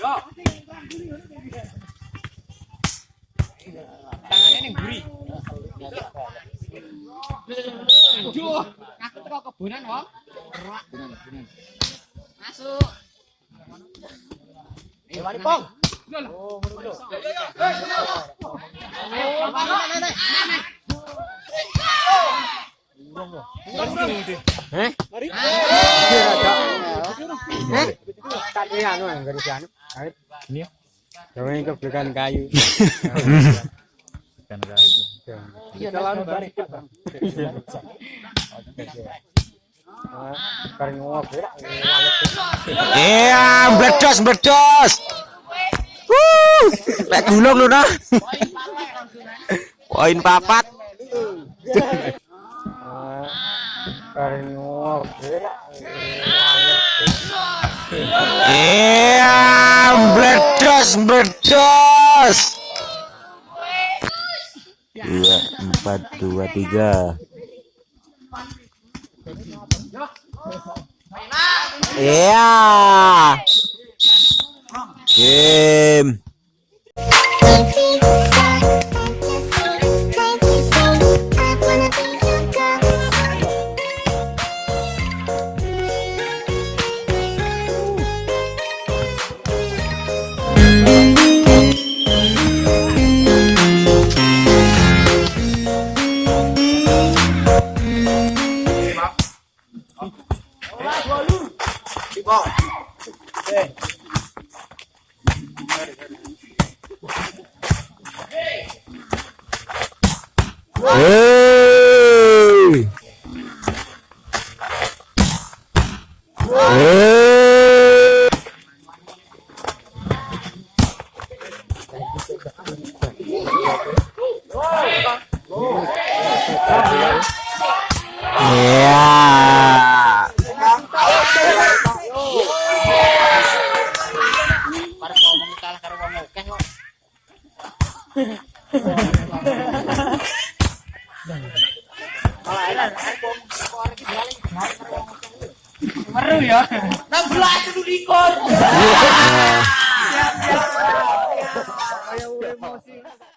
Yo. Tangannya ning buri. Duh, aku teko kebunan, Wong. Bunan. Masuk. Ayo mari, Pong. Oh, bro. Mari. Tadi anu enggak di anu. Ini. Jangan kebekan kayu. Kan kayu. Iya, kalau balik. Kering ngobrol. Iya, bledos. Lek gulung lho nah. Poin papat. Kering ngobrol. Iya, bledos. 2, 4, 2, 3. Iya. Game. Meru ya. 16 dulu ikut. Siap.